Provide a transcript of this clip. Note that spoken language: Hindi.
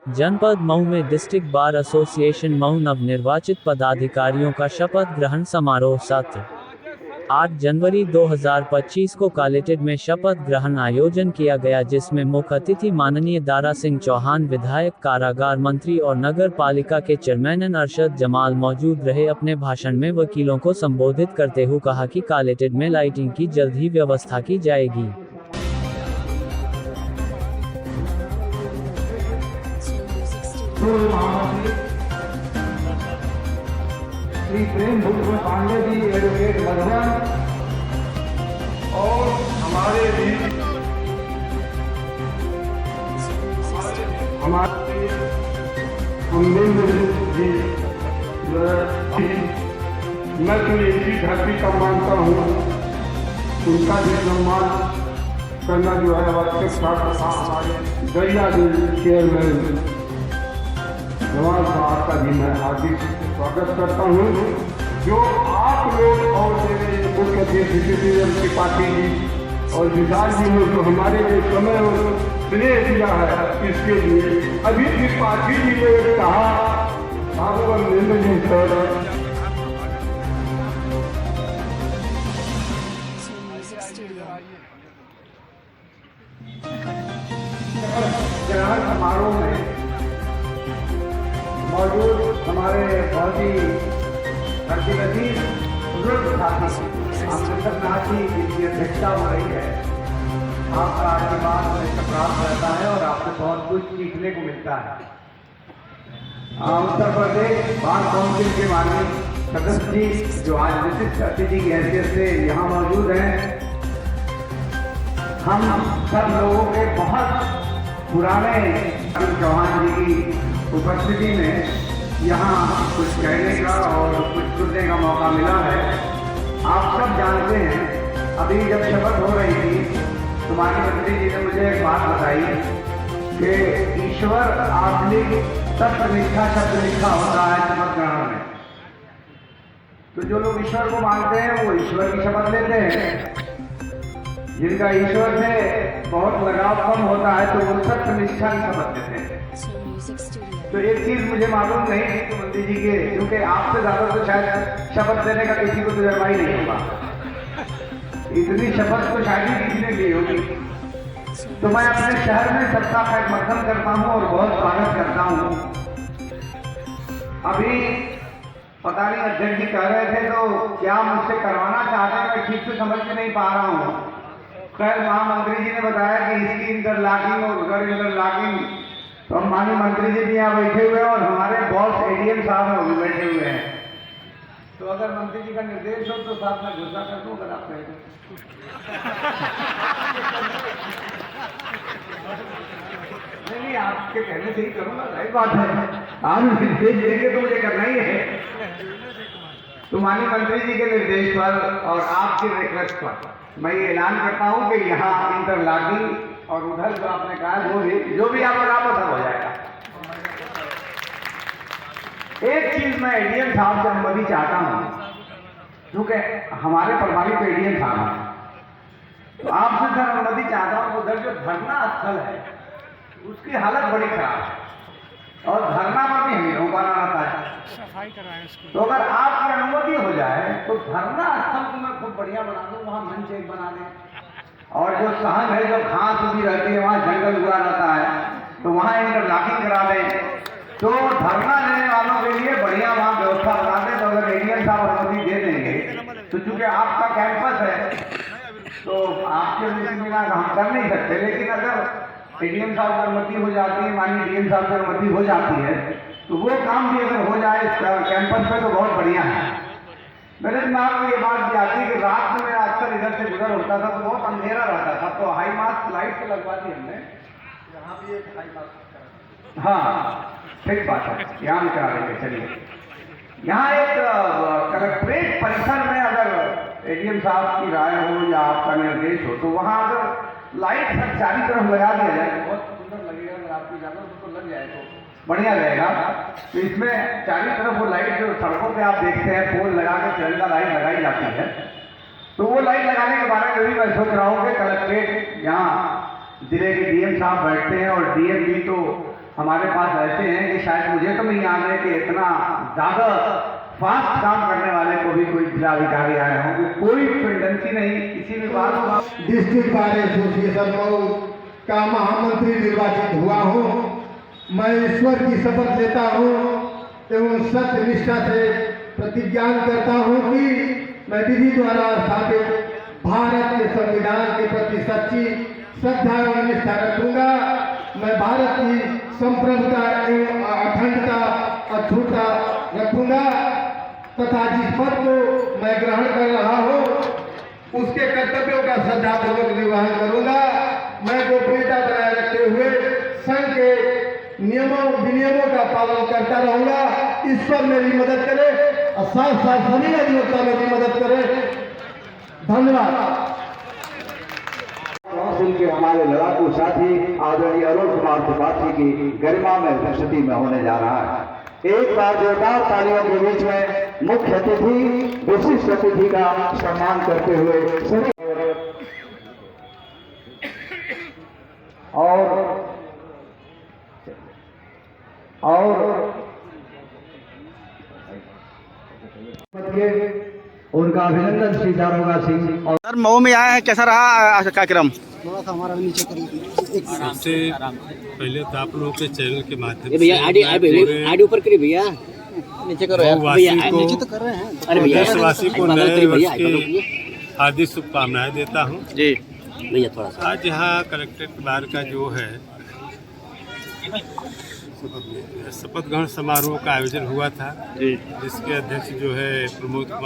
जनपद मऊ में डिस्ट्रिक्ट बार एसोसिएशन मऊ नवनिर्वाचित पदाधिकारियों का शपथ ग्रहण समारोह सत्र 8 जनवरी 2025 को कलेक्ट्रेट में शपथ ग्रहण आयोजन किया गया, जिसमें मुख्य अतिथि माननीय दारा सिंह चौहान विधायक, कारागार मंत्री और नगर पालिका के चेयरमैन अरशद जमाल मौजूद रहे। अपने भाषण में वकीलों को संबोधित करते हुए कहा कि कलेक्ट्रेट में लाइटिंग की जल्द ही व्यवस्था की जाएगी। श्री प्रेम भूषण पांडे जी, एडवोकेट मधुबन, और हमारे भी हमारे जी, मैं तो एक ही धरती का मानता हूँ, उनका भी सम्मान करना जो है आवश्यक था। दरिया चेयरमैन जमाल साहब का भी मैं हार्दिक स्वागत करता हूँ, जो आप लोग और मेरे मुख्य अतिथि त्रिपाठी जी और विशाल जी ने जो हमारे लिए समय और स्नेह दिया है, इसके लिए अभी त्रिपाठी जी ने कहा, भागवत जी सर ग्रहण समारोह में मौजूद हमारे बहुत ही प्रतिनिधि बुजुर्ग साथी अमृतनाथ जी, जिनकी अध्यक्षता हो रही है, आपका आशीर्वाद हमेशा प्राप्त रहता है और आपसे बहुत कुछ सीखने को मिलता है। उत्तर प्रदेश बार काउंसिल के माननीय सदस्य जी, जो आज विशिष्ट अतिथि की हैसियत से यहाँ मौजूद हैं, हम सब लोगों के बहुत पुराने चौहान जी की उपस्थिति में यहाँ कुछ कहने का और कुछ सुनने का मौका मिला है। आप सब जानते हैं, अभी जब शपथ हो रही थी तो माननीय मंत्री जी ने मुझे एक बात बताई कि ईश्वर आत्मिक तत्वनिष्ठा शब्द लिखा होता है शपथ ग्रहण में। तो जो लोग ईश्वर को मानते हैं वो ईश्वर की शपथ लेते हैं, जिनका ईश्वर से बहुत लगाव कम होता है तो वो सत्यनिष्ठा की शपथ लेते हैं। तो एक चीज मुझे मालूम नहीं थी कि मंत्री जी के, क्योंकि आपसे ज्यादा तो शायद शपथ लेने का किसी को तजुर्बा ही नहीं होगा, इतनी शपथ तो शायद ही किसी ने ली होगी। तो मैं अपने शहर में सबका समर्थन करता हूँ और बहुत स्वागत करता हूँ। अभी पता नहीं अध्यक्ष जी कह रहे थे तो क्या मुझसे करवाना चाहते हैं, मैं ठीक से समझ में नहीं पा रहा हूँ। खैर महामंत्री जी ने बताया कि इसकी इंटरलॉकिंग और उधर इंटरलॉकिंग, तो हम माननीय मंत्री जी भी यहाँ बैठे हुए हैं और हमारे बॉस एडीएम साहब वो भी बैठे हुए हैं। तो अगर मंत्री जी का निर्देश हो तो साथ में घोषणा कर दूं, अगर आप कहें तो। नहीं, आपके कहने से ही करूँगा, सही बात है, आप निर्देश देंगे तो मुझे करना ही है। तो माननीय मंत्री जी के निर्देश पर और आपके रिक्वेस्ट पर मैं ये ऐलान करता हूँ कि यहाँ इंटरलॉकिंग और उधर जो आपने कहा वो भी, जो भी आपका काम सब हो जाएगा। एक चीज मैं एडीएम साहब से अनुमति चाहता हूँ, क्योंकि हमारे प्रभारी तो एडीएम साहब हैं, तो आपसे सर अनुमति चाहता हूँ, उधर जो धरना स्थल है उसकी हालत बड़ी खराब है और धरना पर भी हमें रोका रहता है। तो अगर आपकी अनुमति हो जाए तो धरना स्थल को मैं खूब बढ़िया बना दूँ, वहाँ मंच एक बना दें, और जो सहन है, जो घास उगी रहती है, वहाँ जंगल उगा रहता है, तो वहाँ इंटरलॉकिंग करा दें। तो धरना लेने वालों के लिए बढ़िया वहाँ व्यवस्था बना दें। तो अगर एडीएम साहब अनुमति दे देंगे तो चूंकि आपका कैंपस है तो आपके बिना हम कर नहीं सकते, लेकिन अगर एडीएम साहब की अनुमति हो जाती है, माननीय डीएम साहब की अनुमति हो जाती है, तो वो काम भी अगर हो जाए कैंपस पे तो बहुत बढ़िया है। मेरे दिमाग में ये बात भी आती है कि रात में मैं अक्सर इधर से गुजर होता था तो बहुत अंधेरा रहता था, तो हाई मास्क लाइट तो लगवा दी हमने, यहाँ भी एक हाई मास्क, हाँ ठीक बात है, यहाँ भी करा देंगे। चलिए, यहाँ एक कलेक्ट्रेट परिसर में अगर एडीएम साहब की राय हो या आपका निर्देश हो तो वहाँ अगर लाइट सब चारों तरफ लगा दिया जाए तो बहुत सुंदर लगेगा। अगर आपकी इजाजत तो लग जाए तो बढ़िया रहेगा। तो इसमें चारों तरफ वो लाइट जो सड़कों पे आप देखते हैं पोल लगा के तिरंगा लाइट लगाई जाती है, तो वो लाइट लगाने के बारे में भी मैं सोच रहा हूँ कि कलेक्ट्रेट यहाँ जिले के डीएम साहब बैठते हैं और डीएम भी तो हमारे पास ऐसे हैं कि शायद मुझे तो नहीं याद है कि इतना ज़्यादा फास्ट काम करने वाले को भी कोई जिलाधिकारी आए हों कि कोई टेंडेंसी नहीं किसी भी बात का। डिस्ट्रिक्ट बार एसोसिएशन मऊ का महामंत्री निर्वाचित हुआ हूँ। मैं ईश्वर की शपथ लेता हूँ एवं सत्य निष्ठा से प्रतिज्ञान करता हूँ कि मैं विधि द्वारा स्थापित भारत के संविधान के प्रति सच्ची श्रद्धा एवं निष्ठा रखूंगा। मैं भारत की संप्रभुता एवं अखंडता अछूता रखूंगा तथा जिस पद को मैं ग्रहण कर रहा हूँ उसके कर्तव्यों का श्रद्धापूर्वक निर्वहन करूंगा। मैं गोपनीयता बनाए रखते हुए संघ के नियमों विनियमों का पालन करता रहूंगा। ईश्वर मेरी मदद करे और साथ साथ सभी अधिवक्ता मेरी मदद करे। धन्यवाद। काउंसिल के हमारे लड़ाकू साथी आदरणीय अरुण कुमार त्रिपाठी की गरिमा में उपस्थिति में होने जा रहा है। एक बार जोरदार तालियों के बीच में मुख्य अतिथि विशिष्ट अतिथि का सम्मान करते हुए सभी उनका अभिनंदन श्री दारोगा सिंह। और सर मऊ में आए हैं, कैसा रहा कार्यक्रम? सबसे पहले तो आप लोगों के चैनल के माध्यम भैया आईडी ऊपर करिए भैया, नीचे करो यार भैया, नीचे तो कर रहे हैं। अरे भैया देशवासी को नए वर्ष की हार्दिक शुभकामनाएं देता हूं। जी भैया थोड़ा सा आज यहाँ कलेक्ट्रेट बार का जो है शपथ ग्रहण समारोह का आयोजन हुआ था, जिसके अध्यक्ष जो है प्रमोद कुमार